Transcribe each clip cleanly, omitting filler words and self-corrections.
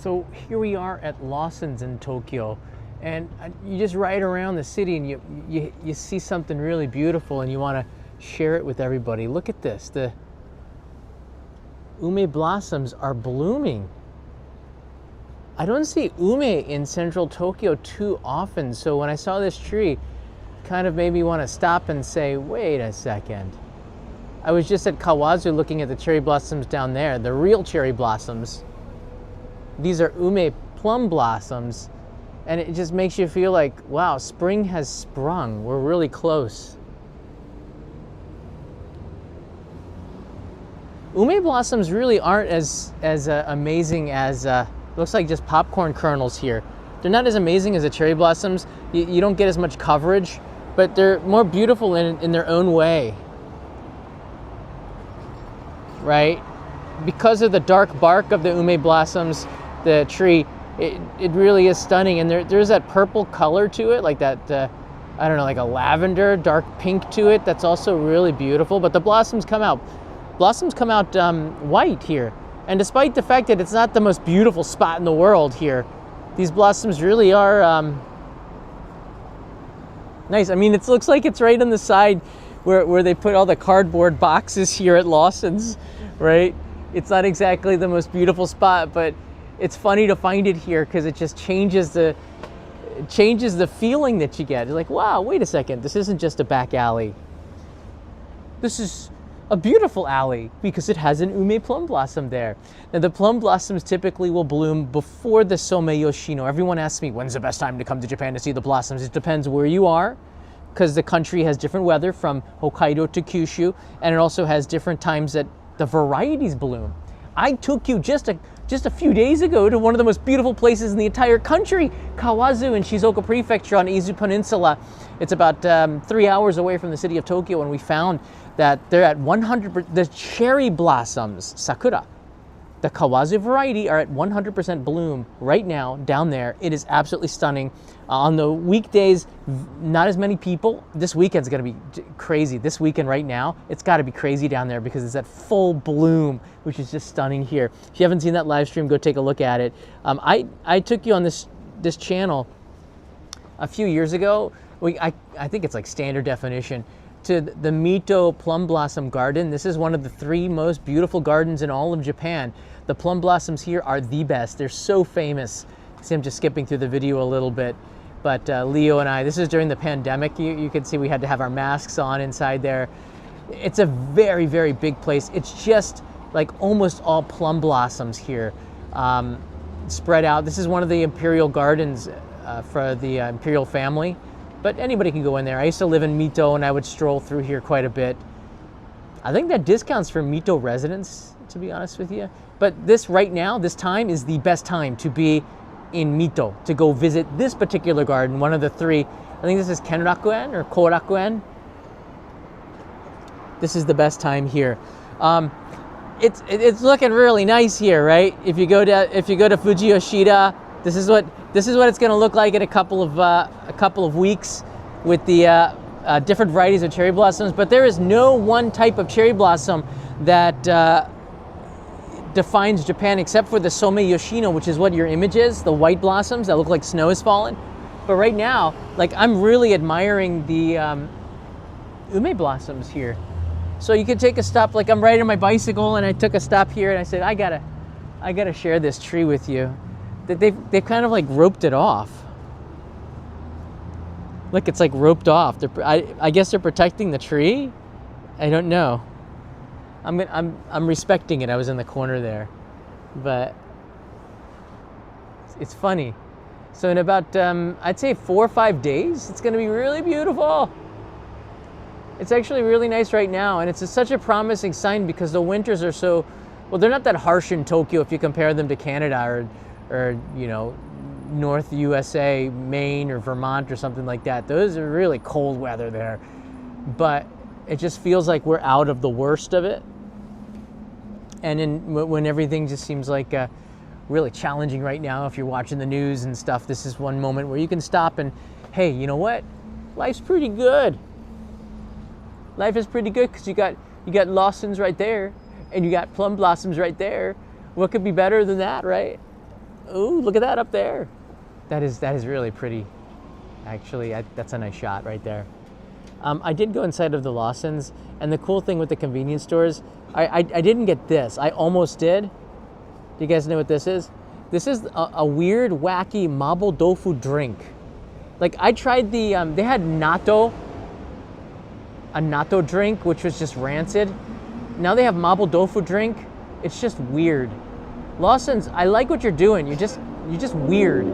So here we are at Lawson's in Tokyo, and you just ride around the city and you see something really beautiful and you want to share it with everybody. Look at this. The ume blossoms are blooming. I don't see ume in central Tokyo too often, so when I saw this tree, it kind of made me want to stop and say, wait a second. I was just at Kawazu looking at the cherry blossoms down there, the real cherry blossoms. These are ume plum blossoms, and it just makes you feel like, wow, spring has sprung. We're really close. Ume blossoms really aren't as amazing as, looks like just popcorn kernels here. They're not as amazing as the cherry blossoms. You don't get as much coverage, but they're more beautiful in their own way. Right? Because of the dark bark of the ume blossoms, the tree, it really is stunning. And there's that purple color to it, like that, I don't know, like a lavender, dark pink to it. That's also really beautiful. But the blossoms come out white here. And despite the fact that it's not the most beautiful spot in the world here, these blossoms really are nice. I mean, it looks like it's right on the side where they put all the cardboard boxes here at Lawson's, right? It's not exactly the most beautiful spot, but it's funny to find it here because it just changes the feeling that you get. It's like, wow, wait a second, this isn't just a back alley. This is a beautiful alley because it has an ume plum blossom there. Now the plum blossoms typically will bloom before the Some Yoshino. Everyone asks me, when's the best time to come to Japan to see the blossoms? It depends where you are, because the country has different weather from Hokkaido to Kyushu, and it also has different times that the varieties bloom. I took you just a few days ago to one of the most beautiful places in the entire country, Kawazu in Shizuoka Prefecture on Izu Peninsula. It's about 3 hours away from the city of Tokyo, and we found that they're at 100%, the cherry blossoms, sakura, the Kawazu variety, are at 100% bloom right now down there. It is absolutely stunning. On the weekdays, not as many people. This weekend's gonna be crazy. This weekend right now, it's gotta be crazy down there because it's at full bloom, which is just stunning here. If you haven't seen that live stream, go take a look at it. I took you on this channel a few years ago. I think it's like standard definition, to the Mito Plum Blossom Garden. This is one of the 3 most beautiful gardens in all of Japan. The plum blossoms here are the best. They're so famous. See, I'm just skipping through the video a little bit. But Leo and I, this is during the pandemic. You can see we had to have our masks on inside there. It's a very, very big place. It's just like almost all plum blossoms here, spread out. This is one of the imperial gardens for the imperial family. But anybody can go in there. I used to live in Mito and I would stroll through here quite a bit. I think that discounts for Mito residents, to be honest with you. But this right now, this time is the best time to be in Mito, to go visit this particular garden, one of the 3. I think this is Kenrakuen or Korakuen. This is the best time here. It's looking really nice here, right? If you go to Fuji Yoshida, this is what it's going to look like in a couple of weeks with the different varieties of cherry blossoms. But there is no one type of cherry blossom that defines Japan except for the Some Yoshino, which is what your image is, the white blossoms that look like snow has fallen. But right now, like, I'm really admiring the ume blossoms here. So you could take a stop, like I'm riding my bicycle and I took a stop here and I said, I gotta share this tree with you. They've kind of like roped it off. Look, it's like roped off. I guess they're protecting the tree. I don't know. I'm respecting it. I was in the corner there, but it's funny. So in about I'd say 4 or 5 days, it's going to be really beautiful. It's actually really nice right now, and it's such a promising sign because the winters are so, well, they're not that harsh in Tokyo if you compare them to Canada or you know, North USA, Maine or Vermont or something like that. Those are really cold weather there, but it just feels like we're out of the worst of it. And when everything just seems like really challenging right now, if you're watching the news and stuff, this is one moment where you can stop and, hey, you know what? Life's pretty good. Life is pretty good because you got Lawson's right there, and you got plum blossoms right there. What could be better than that, right? Ooh, look at that up there. That is really pretty. Actually, that's a nice shot right there. I did go inside of the Lawson's, and the cool thing with the convenience stores, I didn't get this. I almost did. Do you guys know what this is? This is a weird, wacky mapo tofu drink. Like, I tried the, they had natto, a natto drink, which was just rancid. Now they have mapo tofu drink. It's just weird. Lawson's, I like what you're doing. You're just weird.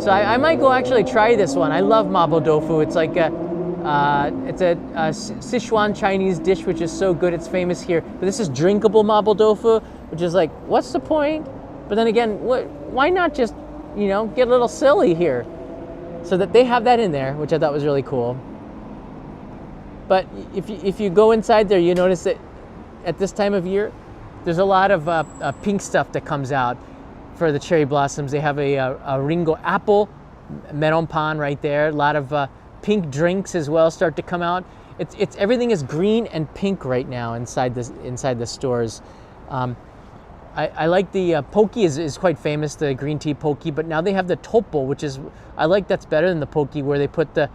So I might go actually try this one. I love mapo tofu. It's like it's a Sichuan Chinese dish, which is so good. It's famous here. But this is drinkable mapo tofu, which is like, what's the point? But then again, why not just, you know, get a little silly here? So that they have that in there, which I thought was really cool. But if you go inside there, you notice that at this time of year, there's a lot of pink stuff that comes out for the cherry blossoms. They have a Ringo apple, melon pan right there. A lot of pink drinks as well start to come out. It's everything is green and pink right now inside the stores. I like the poke is quite famous, the green tea poke, but now they have the topo, which is, I like that's better than the poke, where they put the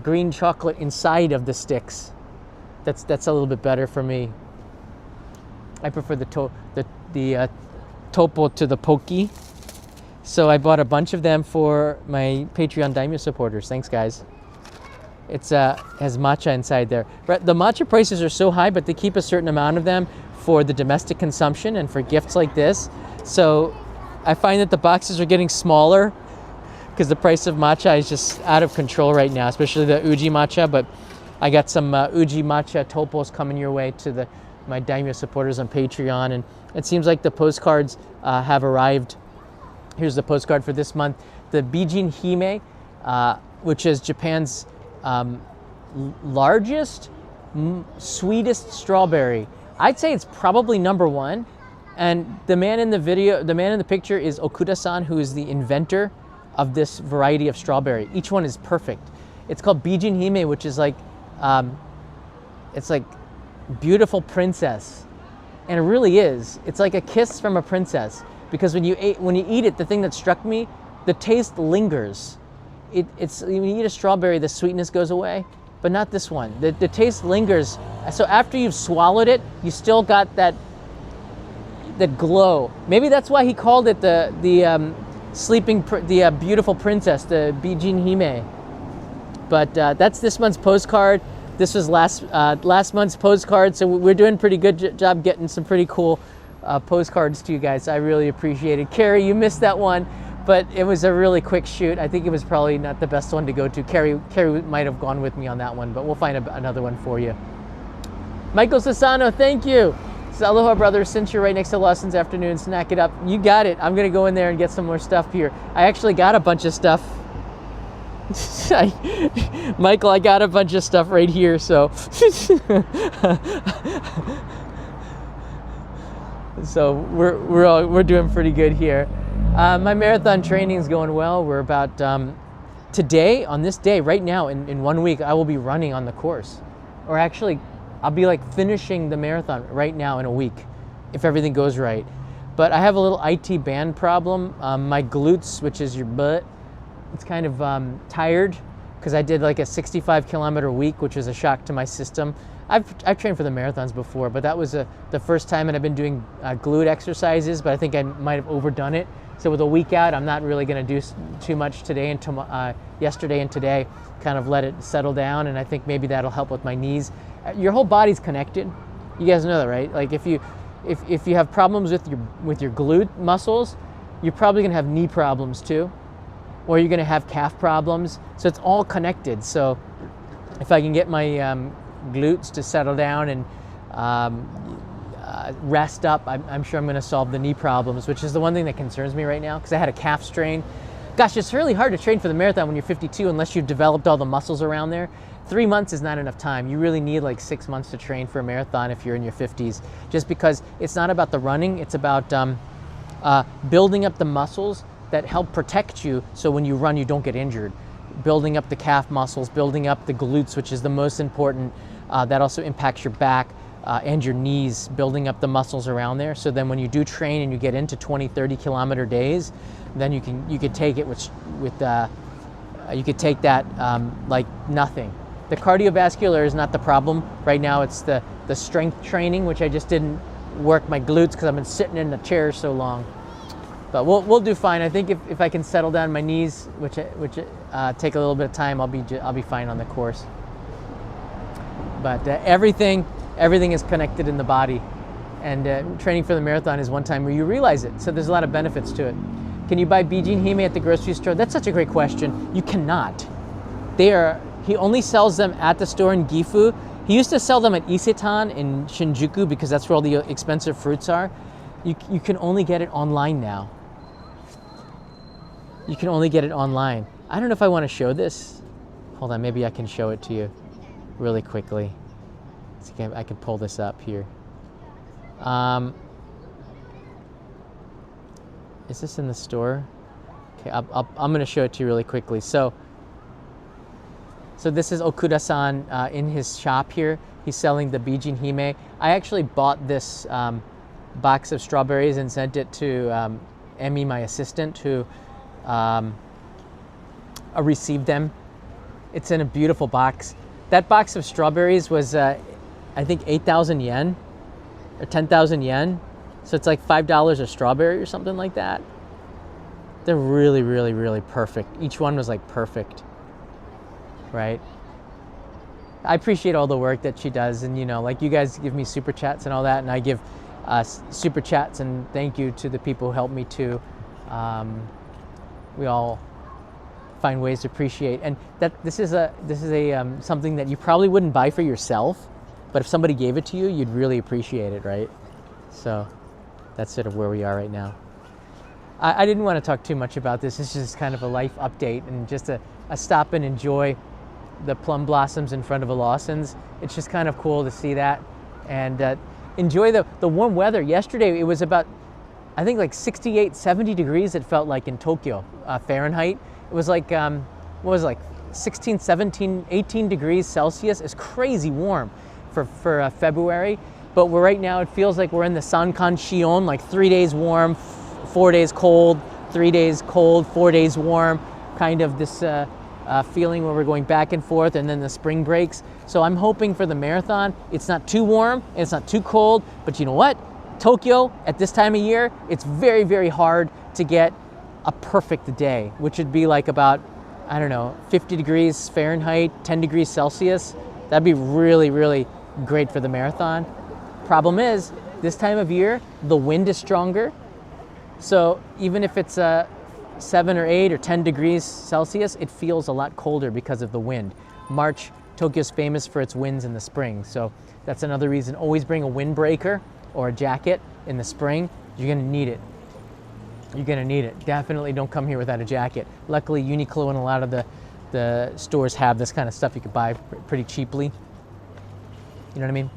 green chocolate inside of the sticks. That's a little bit better for me. I prefer the topo to the poke. So I bought a bunch of them for my Patreon Daimyo supporters. Thanks, guys. It's has matcha inside there. The matcha prices are so high, but they keep a certain amount of them for the domestic consumption and for gifts like this. So I find that the boxes are getting smaller because the price of matcha is just out of control right now, especially the Uji matcha. But I got some Uji matcha topos coming your way to my Daimyo supporters on Patreon, and it seems like the postcards have arrived. Here's the postcard for this month. The Bijin Hime, which is Japan's largest, sweetest strawberry. I'd say it's probably #1. And the man in the picture is Okuda-san, who is the inventor of this variety of strawberry. Each one is perfect. It's called Bijin Hime, which is like, it's like beautiful princess. And it really is. It's like a kiss from a princess. Because when you eat it, the thing that struck me, the taste lingers. It's when you eat a strawberry, the sweetness goes away, but not this one. The taste lingers. So after you've swallowed it, you still got that glow. Maybe that's why he called it the beautiful princess, the Bijin Hime. But that's this month's postcard. This was last month's postcard, so we're doing a pretty good job getting some pretty cool postcards to you guys. I really appreciate it. Carrie, you missed that one, but it was a really quick shoot. I think it was probably not the best one to go to. Carrie might have gone with me on that one, but we'll find another one for you. Michael Sassano, thank you. So aloha, brother. Since you're right next to Lawson's afternoon, snack it up. You got it. I'm gonna go in there and get some more stuff here. I actually got a bunch of stuff. Michael, I got a bunch of stuff right here, so so we're doing pretty good here. My marathon training is going well. We're about today, on this day, right now, in 1 week, I will be running on the course, or actually, I'll be like finishing the marathon right now in a week, if everything goes right. But I have a little IT band problem. My glutes, which is your butt, it's kind of tired because I did like a 65-kilometer week, which was a shock to my system. I've trained for the marathons before, but that was the first time, and I've been doing glute exercises, but I think I might have overdone it. So with a week out, I'm not really going to do too much today and yesterday and today. Kind of let it settle down, and I think maybe that'll help with my knees. Your whole body's connected. You guys know that, right? Like if you have problems with your glute muscles, you're probably going to have knee problems too, or you're going to have calf problems. So it's all connected. So if I can get my glutes to settle down and rest up, I'm sure I'm going to solve the knee problems, which is the one thing that concerns me right now, because I had a calf strain. Gosh, it's really hard to train for the marathon when you're 52 unless you've developed all the muscles around there. 3 months is not enough time. You really need like 6 months to train for a marathon if you're in your 50s, just because it's not about the running, it's about building up the muscles that help protect you so when you run you don't get injured. Building up the calf muscles, building up the glutes, which is the most important. That also impacts your back. and your knees, building up the muscles around there. So then when you do train and you get into 20, 30 kilometer days, then you could take it you could take that like nothing. The cardiovascular is not the problem right now. It's the strength training, which I just didn't work my glutes because I've been sitting in the chair so long. But we'll do fine. I think if I can settle down my knees, which take a little bit of time, I'll be fine on the course. But everything is connected in the body, and training for the marathon is one time where you realize it. So there's a lot of benefits to it. Can you buy Bijin Hime at the grocery store? That's such a great question. You cannot. He only sells them at the store in Gifu. He used to sell them at Isetan in Shinjuku because that's where all the expensive fruits are. You can only get it online now. You can only get it online. I don't know if I want to show this. Hold on, maybe I can show it to you really quickly. I can pull this up here. Is this in the store? Okay, I'm going to show it to you really quickly. So this is Okuda-san in his shop here. He's selling the Bijin Hime. I actually bought this box of strawberries and sent it to Emmy, my assistant, who received them. It's in a beautiful box. That box of strawberries was, I think, 8,000 yen or 10,000 yen. So it's like $5 a strawberry or something like that. They're really, really, really perfect. Each one was like perfect, right? I appreciate all the work that she does, and like you guys give me super chats and all that, and I give super chats and thank you to the people who helped me too. We all find ways to appreciate, and that this is something that you probably wouldn't buy for yourself, but if somebody gave it to you, you'd really appreciate it, right? So that's sort of where we are right now. I didn't want to talk too much about this. It's just kind of a life update and just a stop and enjoy the plum blossoms in front of a Lawson's. It's just kind of cool to see that and enjoy the warm weather. Yesterday it was about, I think, like 68, 70 degrees it felt like in Tokyo, Fahrenheit. It was like, what was it, like 16, 17, 18 degrees Celsius. It's crazy warm for February. But right now it feels like we're in the Sankan Shion, like 3 days warm, 4 days cold, 3 days cold, 4 days warm, kind of this feeling where we're going back and forth, and then the spring breaks. So I'm hoping for the marathon, it's not too warm, and it's not too cold, but you know what? Tokyo, at this time of year, it's very, very hard to get a perfect day, which would be like about, I don't know, 50 degrees Fahrenheit, 10 degrees Celsius. That'd be really, really great for the marathon. Problem is, this time of year, the wind is stronger. So even if it's 7 or 8 or 10 degrees Celsius, it feels a lot colder because of the wind. March, Tokyo's famous for its winds in the spring. So that's another reason. Always bring a windbreaker or a jacket in the spring. You're gonna need it. You're gonna need it. Definitely don't come here without a jacket. Luckily, Uniqlo and a lot of the stores have this kind of stuff you could buy pretty cheaply. You know what I mean?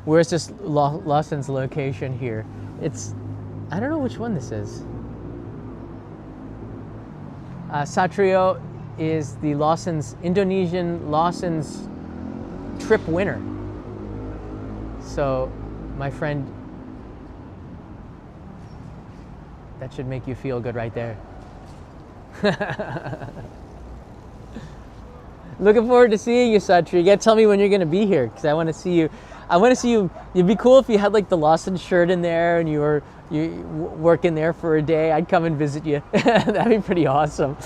Where's this Lawson's location here? I don't know which one this is. Satrio is the Indonesian Lawson's trip winner. So, my friend, that should make you feel good right there. Looking forward to seeing you, Satrio. You gotta tell me when you're gonna be here, because I want to see you. It'd be cool if you had like the Lawson shirt in there and you were working there for a day. I'd come and visit you. That'd be pretty awesome.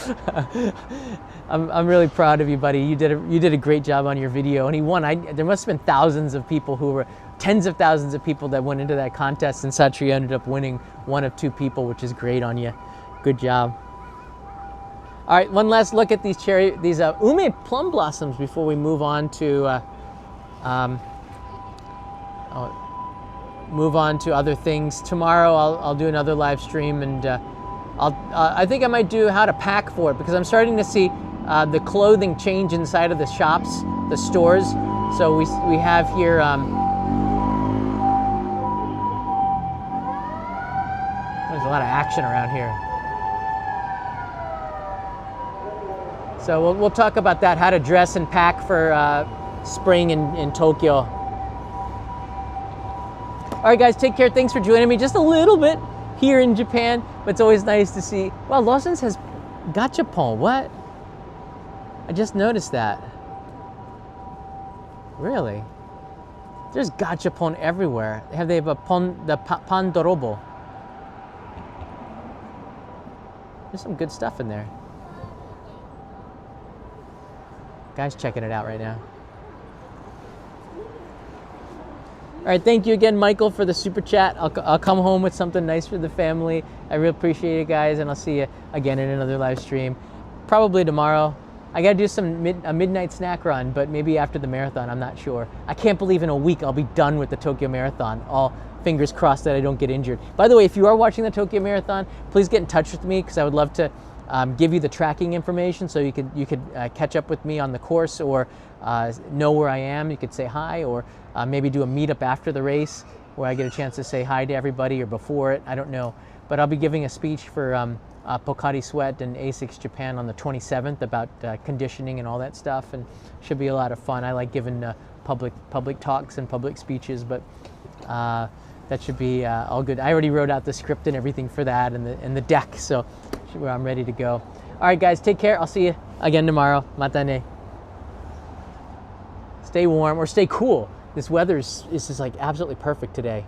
I'm really proud of you, buddy. You did a great job on your video, and he won. There must have been thousands of people tens of thousands of people that went into that contest, and Satrio ended up winning one of 2 people, which is great on you. Good job. All right, one last look at these ume plum blossoms before we move on to other things. Tomorrow I'll do another live stream, and I think I might do how to pack for it, because I'm starting to see the clothing change inside of the shops, the stores. So we have here there's a lot of action around here. So we'll talk about that, how to dress and pack for spring in Tokyo. All right, guys, take care. Thanks for joining me just a little bit here in Japan, but it's always nice to see. Wow, Lawson's has gachapon. What? I just noticed that. Really? There's gachapon everywhere. They have a pandorobo. There's some good stuff in there. Guys checking it out right now. All right, thank you again, Michael, for the super chat. I'll come home with something nice for the family. I really appreciate it, guys, and I'll see you again in another live stream. Probably tomorrow. I gotta do a midnight snack run, but maybe after the marathon, I'm not sure. I can't believe in a week I'll be done with the Tokyo Marathon. All fingers crossed that I don't get injured. By the way, if you are watching the Tokyo Marathon, please get in touch with me because I would love to give you the tracking information so you could catch up with me on the course or know where I am. You could say hi or maybe do a meetup after the race where I get a chance to say hi to everybody or before it. I don't know. But I'll be giving a speech for Pocari Sweat and ASICS Japan on the 27th about conditioning and all that stuff, and should be a lot of fun. I like giving public talks and public speeches, but that should be all good. I already wrote out the script and everything for that and the deck, so I'm ready to go. All right, guys, take care. I'll see you again tomorrow. Mata ne. Stay warm or stay cool. This weather is just like absolutely perfect today.